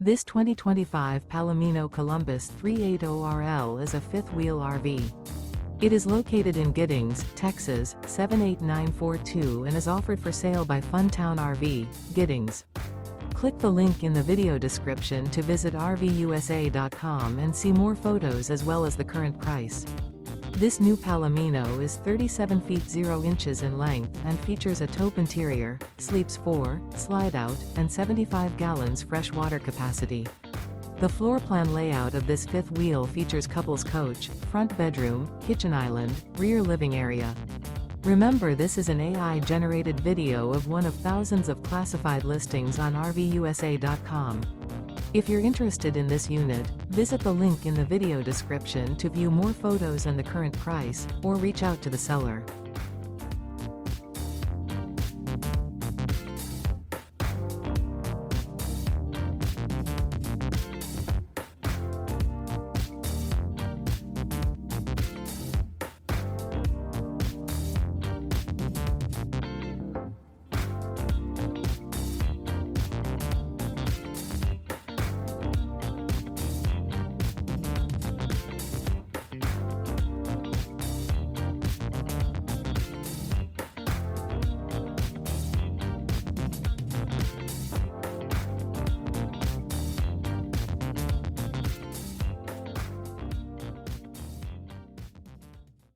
This 2025 Palomino Columbus 380RL is a fifth-wheel RV. It is located in Giddings, Texas, 78942 and is offered for sale by Funtown RV, Giddings. Click the link in the video description to visit RVUSA.com and see more photos as well as the current price. This new Palomino is 37 feet 0 inches in length and features a TAUPE interior, sleeps 4, slide-out, and 75 gallons fresh water capacity. The floor plan layout of this fifth wheel features couples coach, front bedroom, kitchen island, rear living area. Remember, this is an AI-generated video of one of thousands of classified listings on RVUSA.com. If you're interested in this unit, visit the link in the video description to view more photos and the current price, or reach out to the seller.